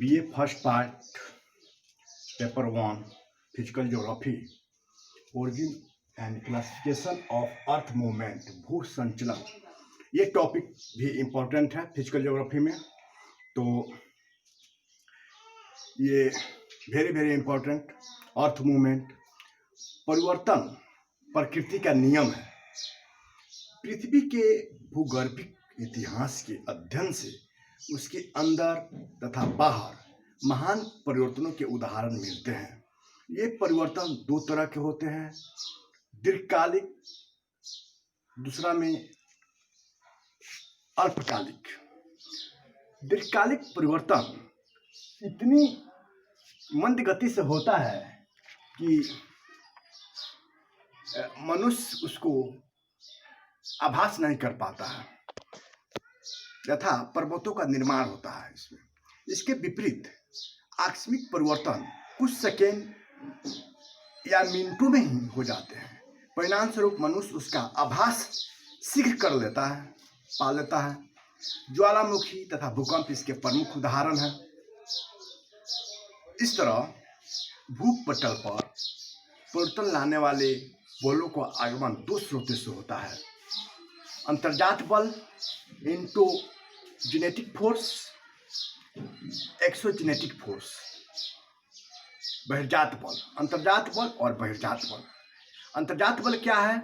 BA first part paper 1 physical geography origin and classification of earth movement भू संचलन। ये topic भी important है फिजिकल ज्योग्राफी में, तो ये वेरी इम्पोर्टेंट। अर्थ मूवमेंट परिवर्तन प्रकृति का नियम है। पृथ्वी के भूगर्भिक इतिहास के अध्ययन से उसके अंदर तथा बाहर महान परिवर्तनों के उदाहरण मिलते हैं। ये परिवर्तन दो तरह के होते हैं, दीर्घकालिक, दूसरा में अल्पकालिक। दीर्घकालिक परिवर्तन इतनी मंद गति से होता है कि मनुष्य उसको आभास नहीं कर पाता है, यथा पर्वतों का निर्माण होता है इसमें। इसके विपरीत आकस्मिक परिवर्तन कुछ सेकेंड या मिनटों में ही हो जाते हैं। परिणाम स्वरूप मनुष्य उसका आभास शीघ्र कर लेता है, पा लेता है। ज्वालामुखी तथा भूकंप इसके प्रमुख उदाहरण हैं। इस तरह भूपटल पर परिवर्तन लाने वाले बलों का आगमन दो स्रोतों से होता है, अंतर्जात बल इंट्रोजेनेटिक फोर्स, एक्सोजेनेटिक फोर्स। बहिर्जात बल, अंतर्जात बल और बहिर्जात बल। अंतर्जात बल क्या है?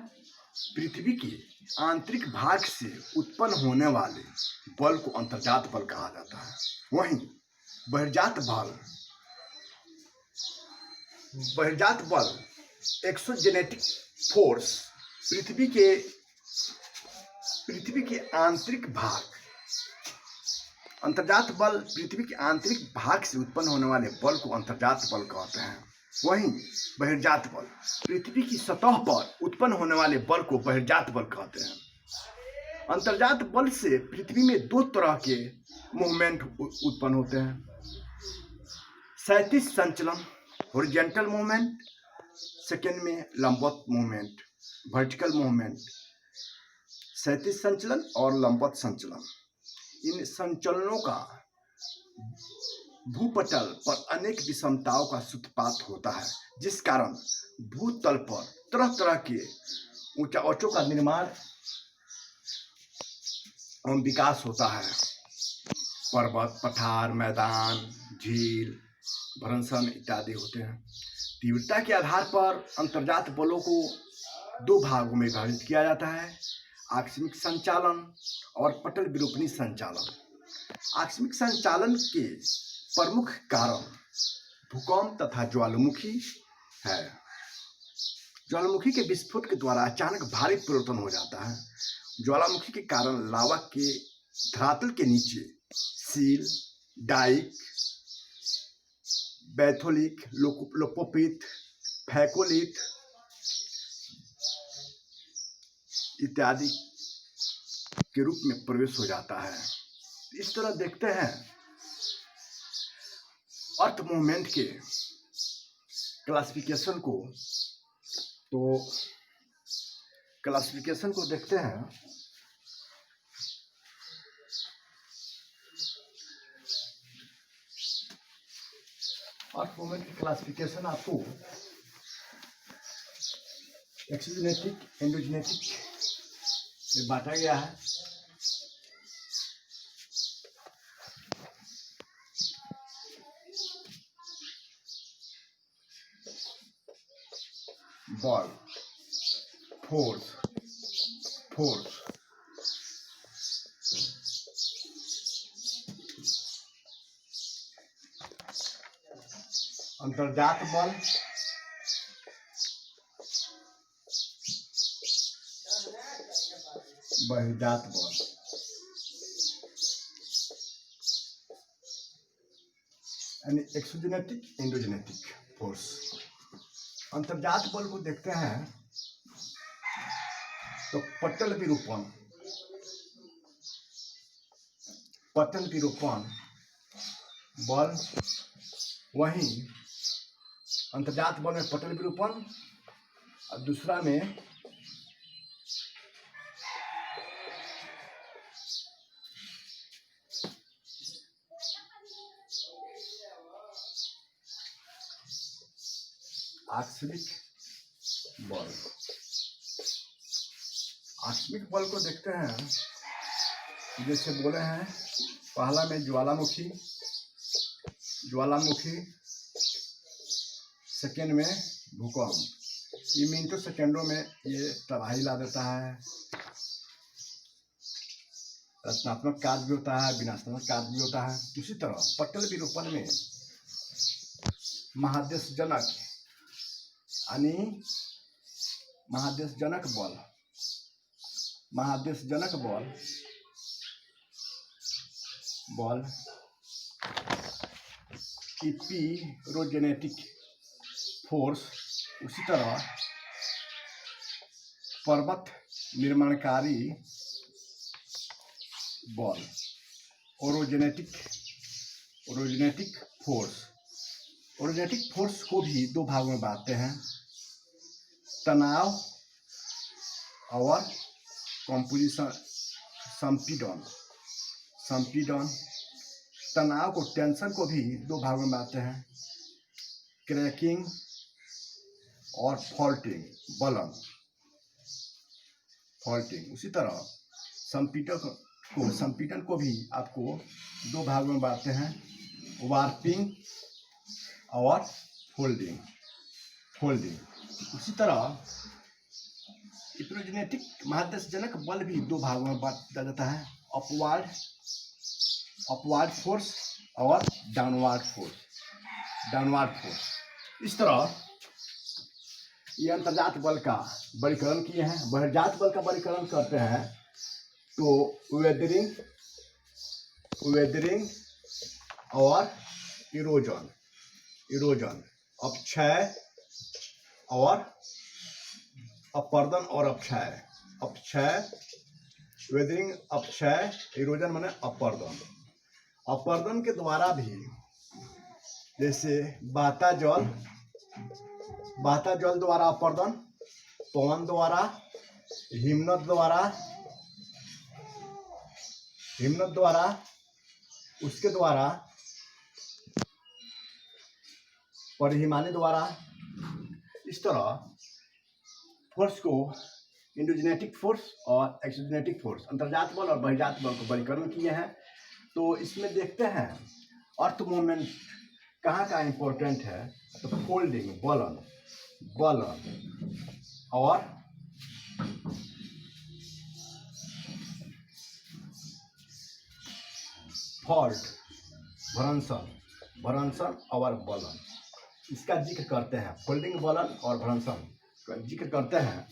पृथ्वी के आंतरिक भाग से उत्पन्न होने वाले बल को अंतर्जात बल कहा जाता है। वहीं बहिर्जात बल एक्सोजेनेटिक फोर्स पृथ्वी के आंतरिक भाग। अंतर्जात बल पृथ्वी के आंतरिक भाग से उत्पन्न होने वाले बल को अंतर्जात बल कहते हैं। वहीं बहिर्जात बल पृथ्वी की सतह पर उत्पन्न होने वाले बल को बहिर्जात बल कहते हैं। अंतर्जात बल से पृथ्वी में दो तरह के मूवमेंट उत्पन्न होते हैं, क्षैतिज संचलन हॉरिजॉन्टल मूवमेंट, सेकेंड में लंबवत मूवमेंट वर्टिकल मूवमेंट। क्षैतिज संचलन और लंबवत संचलन, इन संचलनों का भूपटल पर अनेक विषमताओं का सूत्रपात होता है, जिस कारण भूतल पर तरह तरह के ऊंचाइयों का निर्माण एवं विकास होता है। पर्वत, पठार, मैदान, झील, भ्रंशन इत्यादि होते हैं। तीव्रता के आधार पर अंतर्जात बलों को दो भागों में विभाजित किया जाता है, आकस्मिक संचालन और पटल विरूपणी संचालन। आकस्मिक संचालन के प्रमुख कारण भूकंप तथा ज्वालामुखी है। ज्वालामुखी के विस्फोट के द्वारा अचानक भारी परिवर्तन हो जाता है। ज्वालामुखी के कारण लावा के धरातल के नीचे सील, डाइक, बैथोलिक, लोपोपित, फैकोलिथ इत्यादि के रूप में प्रवेश हो जाता है। इस तरह देखते हैं अर्थ मूवमेंट के क्लासिफिकेशन को, तो क्लासिफिकेशन को देखते हैं। अर्थ मूवमेंट की क्लासिफिकेशन आपको एक्सोजेनेटिक, एंडोजेनेटिक में बांटा गया है। बल, फोर्स, अंतर्जात बल, बहिर्जात बल। यानी एक्सोजेनेटिक, एंडोजेनेटिक फोर्स। अंतर्जात बल को देखते हैं तो पटल विरूपण बल, वहीं अंतर्जात बल में पटल विरूपण और दूसरा में आकस्मिक बल। आकस्मिक बल को देखते हैं, जैसे बोले हैं पहला में ज्वालामुखी, सेकेंड में भूकंप। ये मिनटों सेकेंडों में ये तबाही ला देता है। रचनात्मक कार्य भी होता है, विनाशात्मक कार्य भी होता है। उसी तरह पटल विरूपण में महादेशजनक यानी महादेशजनक बल इपिरोजेनेटिक फोर्स। उसी तरह पर्वत निर्माणकारी बल ओरोजेनेटिक फोर्स। ओरोजेनेटिक फोर्स को भी दो भागों में बांटते हैं, तनाव और कंपोजिशन संपीड़न। तनाव को, टेंशन को भी दो भागों में बांटते हैं, क्रैकिंग और फॉल्टिंग। उसी तरह संपीड़न को भी आपको दो भागों में बांटते हैं, वार्पिंग और फोल्डिंग। उसी तरह इपिरोजेनेटिक महादेशजनक बल भी दो भागों में बांटा जाता है, अपवार्ड फोर्स और डाउनवार्ड फोर्स। इस तरह ये अंतर्जात बल का वर्गीकरण किए हैं। बहिर्जात बल का वर्गीकरण करते हैं तो वेदरिंग और इरोजन, अपक्षय और अपर्दन और अपक्षय। वेदरिंग, अपक्षय, इरोजन माने अपर्दन के द्वारा भी, जैसे बहता जल द्वारा अपर्दन, पवन द्वारा, हिमनद द्वारा, उसके द्वारा परिहिमानी द्वारा। इस तरह फोर्स को इंडोजेनेटिक फोर्स और एक्सोजेनेटिक फोर्स, अंतर्जात बल और बहिर्जात बल को वर्गीकरण किए हैं। तो इसमें देखते हैं अर्थ मूवमेंट कहाँ इंपॉर्टेंट है। तो फोल्डिंग, बलन और फॉल्ट, भ्रंशन और बलन, इसका जिक्र करते हैं। फोल्डिंग, बलन और भ्रंशन का जिक्र करते हैं।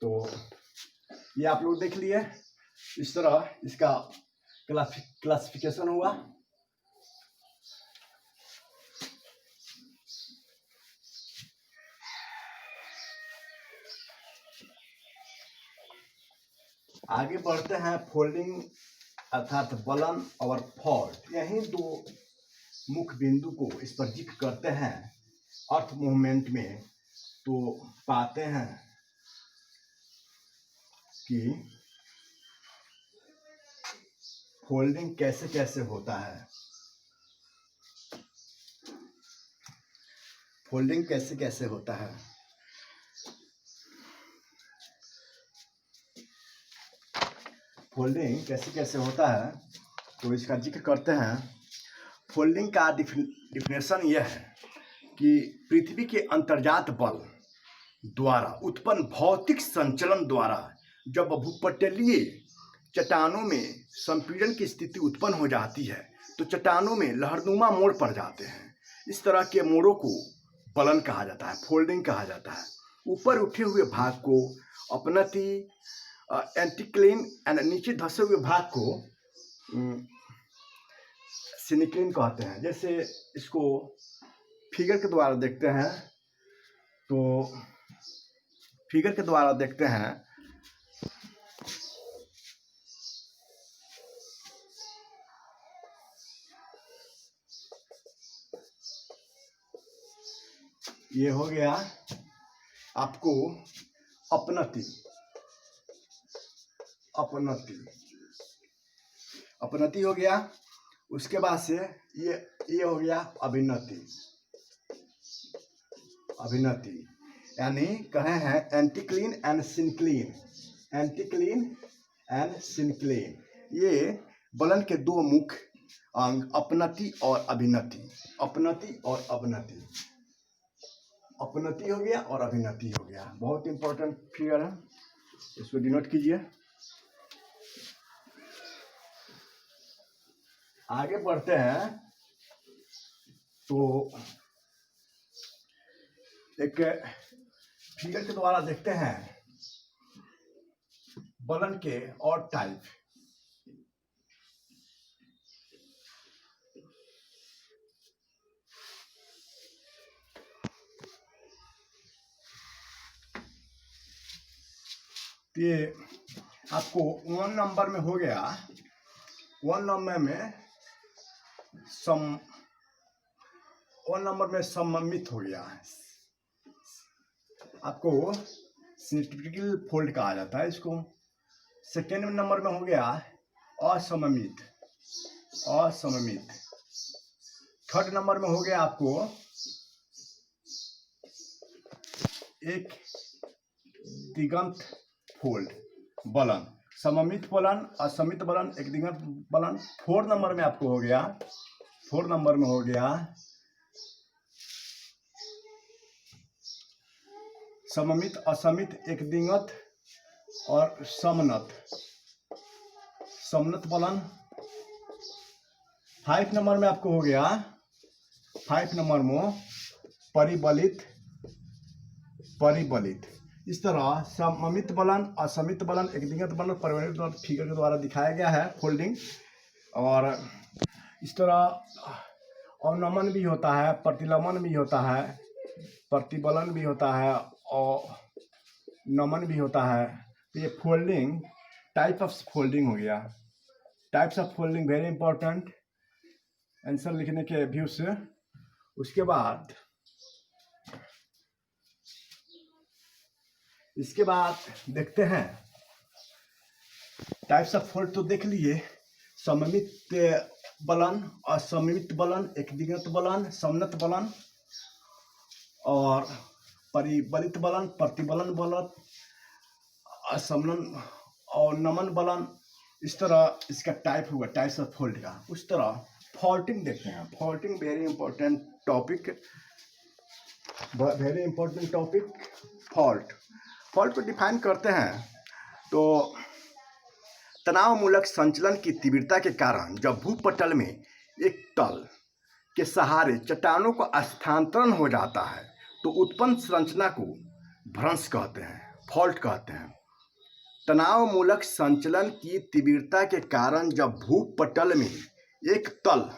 तो ये आप लोग देख लिए। इस तरह इसका क्लासिफिकेशन हुआ। आगे बढ़ते हैं। फोल्डिंग अर्थात बलन और फॉल्ट, यही दो मुख्य बिंदु को इस पर जिक्र करते हैं अर्थ मूवमेंट में। तो पाते हैं कि फोल्डिंग कैसे होता है। फोल्डिंग कैसे होता है। फोल्डिंग कैसे होता है तो इसका जिक्र करते हैं। फोल्डिंग का डिफिनेशन यह है कि पृथ्वी के अंतर्जात बल द्वारा उत्पन्न भौतिक संचलन द्वारा जब भूपटलीय चट्टानों में संपीड़न की स्थिति उत्पन्न हो जाती है तो चट्टानों में लहरनुमा मोड़ पड़ जाते हैं। इस तरह के मोड़ों को बलन कहा जाता है, फोल्डिंग कहा जाता है। ऊपर उठे हुए भाग को अपनति एंटीक्लिन एंड नीचे धसे हुए भाग को सिनिक्लिन कहते हैं। जैसे इसको फिगर के द्वारा देखते हैं तो ये हो गया आपको अपनति हो गया। उसके बाद से ये हो गया अभिन्नति। अभिनति, यानी कहे हैं एंटीक्लीन एंड सिनक्लीन, एंटीक्लीन एंड सिनक्लीन, ये बलन के दो मुख्य अंग अपनति और अभिनति, अपनति और अवनति, अपनति हो गया और अभिनति हो गया। बहुत इंपॉर्टेंट फिगर है, इसको डिनोट कीजिए। आगे बढ़ते हैं तो एक फिगर के द्वारा देखते हैं बलन के और टाइप। ये आपको 1 नंबर में हो गया, 1 नंबर में सममित हो गया है, आपको सिमेट्रिकल फोल्ड कहा जाता है इसको। सेकेंड नंबर में हो गया असममित, असममित। थर्ड नंबर में हो गया आपको एक दिगंत फोल्ड बलन, सममित बलन, असमित बलन, एक दिगंत बलन। फोर्थ नंबर में आपको हो गया, फोर्थ नंबर में हो गया सममित, असमित, एक दिगंत और समनत, समनत बलन। 5 नंबर में आपको हो गया, 5 नंबर में परिबलित, परिबलित। इस तरह सममित बलन, असमित बलन, एक दिगंत बलन, परिबलित बलन फिगर के द्वारा दिखाया गया है फोल्डिंग। और इस तरह अवनमन भी होता है, प्रतिलमन भी होता है, प्रतिबलन भी होता है और नमन भी होता है। तो ये फोल्डिंग, टाइप ऑफ फोल्डिंग हो गया। Types of folding very important answer लिखने के व्यू से। उसके बाद इसके बाद देखते हैं टाइप्स ऑफ फोल्ड तो देख लिए, सममित बलन, असममित बलन, एक दिगंत बलन, समनत बलन और परिबलित बलन, प्रतिबलन बलन, असमलन और नमन बलन। इस तरह इसका टाइप हुआ, टाइप्स ऑफ फोल्ड का। उस तरह फॉल्टिंग देखते हैं। Faulting very important topic, very important topic. Fault, fault को डिफाइन करते हैं तो तनावमूलक संचलन की तीव्रता के कारण जब भूपटल में एक तल के सहारे चट्टानों का स्थानांतरण हो जाता है तो उत्पन्न संरचना को भ्रंश कहते हैं, फॉल्ट कहते हैं। तनावमूलक संचलन की तीव्रता के कारण जब भूपटल में एक तल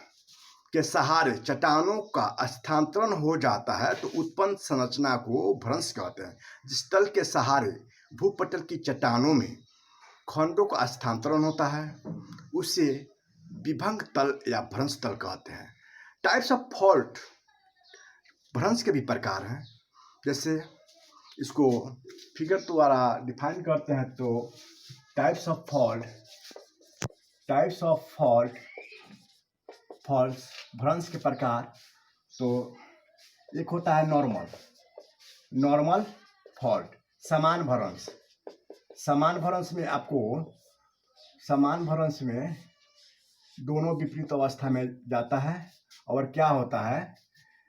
के सहारे चट्टानों का स्थानांतरण हो जाता है तो उत्पन्न संरचना को भ्रंश कहते हैं। जिस तल के सहारे भूपटल की चट्टानों में खंडों का स्थानांतरण होता है उसे विभंग तल या भ्रंश तल कहते हैं। टाइप्स ऑफ फॉल्ट, भ्रंश के भी प्रकार हैं, जैसे इसको फिगर द्वारा डिफाइन करते हैं तो types of fault, types of fault, fault भ्रंश के प्रकार। तो एक होता है नॉर्मल, नॉर्मल फॉल्ट, समान भ्रंश। समान भ्रंश में आपको, समान भ्रंश में दोनों विपरीत अवस्था में जाता है और क्या होता है,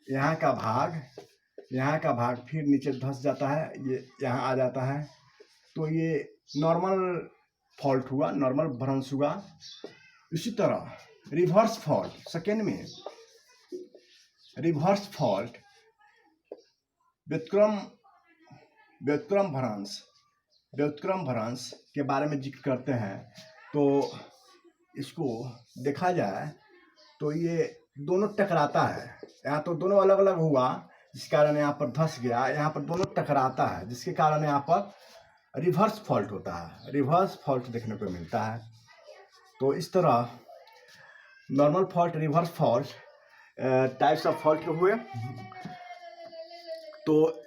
यहाँ का भाग फिर नीचे धंस जाता है, ये यहाँ आ जाता है। तो ये नॉर्मल फॉल्ट हुआ, नॉर्मल भ्रंश हुआ। इसी तरह रिवर्स फॉल्ट, सेकेंड में रिवर्स फॉल्ट, व्युत्क्रम भ्रंश, व्युत्क्रम भ्रंश के बारे में जिक्र करते हैं। तो इसको देखा जाए तो ये दोनों टकराता है, यहाँ तो दोनों अलग अलग हुआ जिस कारण यहाँ पर धंस गया, यहाँ पर दोनों टकराता है जिसके कारण यहाँ पर रिवर्स फॉल्ट होता है, रिवर्स फॉल्ट देखने को मिलता है। तो इस तरह normal fault, reverse fault types of fault के हुए। तो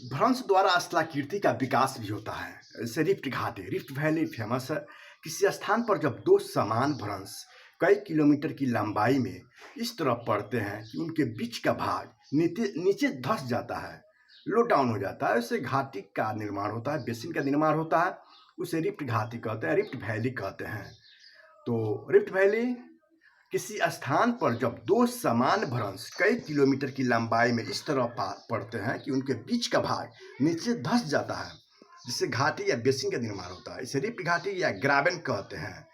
भ्रंश द्वारा स्थलाकृति का विकास भी होता है, जैसे रिफ्ट घाटी, रिफ्ट वैली फेमस है। किसी स्थान पर जब दो समान भ्रंश कई किलोमीटर की लंबाई में इस तरह पड़ते हैं कि उनके बीच का भाग नीचे धंस जाता है, लो डाउन हो जाता है। उससे घाटी का निर्माण होता है, बेसिन का निर्माण होता है। उसे रिफ्ट घाटी कहते हैं, रिफ्ट वैली कहते हैं। तो रिफ्ट वैली किसी स्थान पर जब दो समान भ्रंश कई किलोमीटर की लंबाई में इस तरह पड़ते हैं कि उनके बीच का भाग नीचे धंस जाता है, जिससे घाटी या बेसिन का निर्माण होता है। इसे रिफ्ट घाटी या ग्राबेन कहते हैं।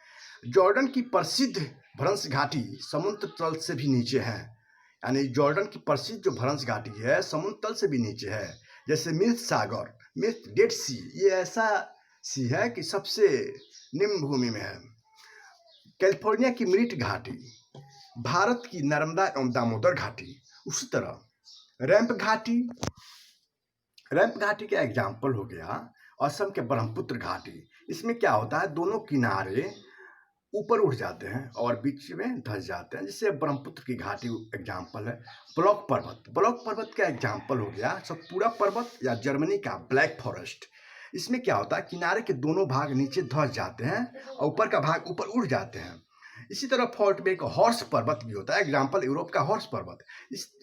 जॉर्डन की प्रसिद्ध भ्रंश घाटी समुद्र तल से भी नीचे है, यानी जॉर्डन की प्रसिद्ध जो भ्रंश घाटी है समुद्र तल से भी नीचे है। जैसे मृत सागर, मृत डेड सी, ये ऐसा सी है कि सबसे निम्न भूमि में है। कैलिफोर्निया की मृत घाटी, भारत की नर्मदा एवं दामोदर घाटी। उसी तरह रैंप घाटी का एग्जाम्पल हो गया असम के ब्रह्मपुत्र घाटी। इसमें क्या होता है, दोनों किनारे ऊपर उठ जाते हैं और बीच में धंस जाते हैं, जिससे ब्रह्मपुत्र की घाटी एग्जाम्पल है। ब्लॉक पर्वत का एग्जाम्पल हो गया सतपुड़ा पर्वत या जर्मनी का ब्लैक फॉरेस्ट। इसमें क्या होता है, किनारे के दोनों भाग नीचे धंस जाते हैं और ऊपर का भाग ऊपर उड़ जाते हैं। इसी तरह फोर्ट में एक हॉर्स पर्वत भी होता है, एग्जाम्पल यूरोप का हॉर्स पर्वत।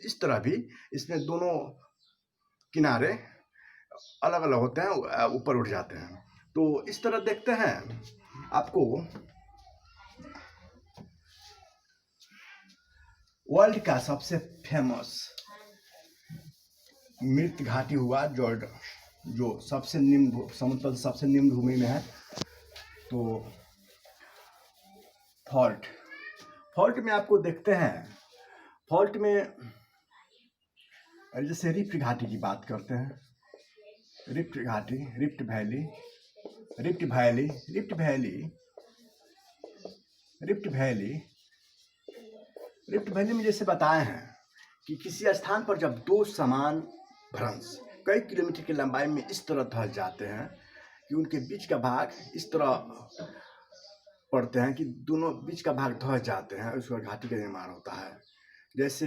इस तरह भी इसमें दोनों किनारे अलग अलग होते हैं, ऊपर उठ जाते हैं। तो इस तरह देखते हैं आपको वर्ल्ड का सबसे फेमस मृत घाटी हुआ जॉर्डन, जो सबसे निम्न समुद्र सबसे निम्न भूमि में है। तो फॉल्ट में आपको देखते हैं, फॉल्ट में जैसे रिफ्ट घाटी की बात करते हैं, रिफ्ट घाटी, रिफ्ट वैली में जैसे बताए हैं कि किसी स्थान पर जब दो समान भ्रंश कई किलोमीटर की लंबाई में इस तरह धंस जाते हैं कि उनके बीच का भाग इस तरह पड़ते हैं कि दोनों बीच का भाग धंस जाते हैं, उसका घाटी का निर्माण होता है। जैसे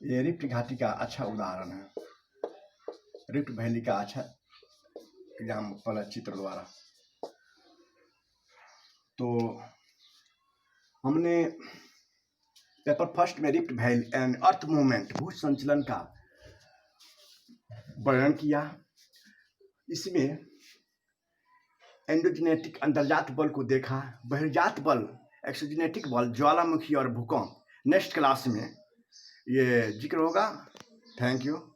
ये रिफ्ट घाटी का अच्छा उदाहरण है, रिफ्ट वैली का अच्छा एग्जाम्पल है चित्र द्वारा। तो हमने पेपर फर्स्ट में rift valley and earth movement, भू संचलन का वर्णन किया। इसमें एंडोजेनेटिक अंतर्जात बल को देखा, बहिर्जात बल एक्सोजेनेटिक बल, ज्वालामुखी और भूकंप। नेक्स्ट क्लास में ये जिक्र होगा। Thank you.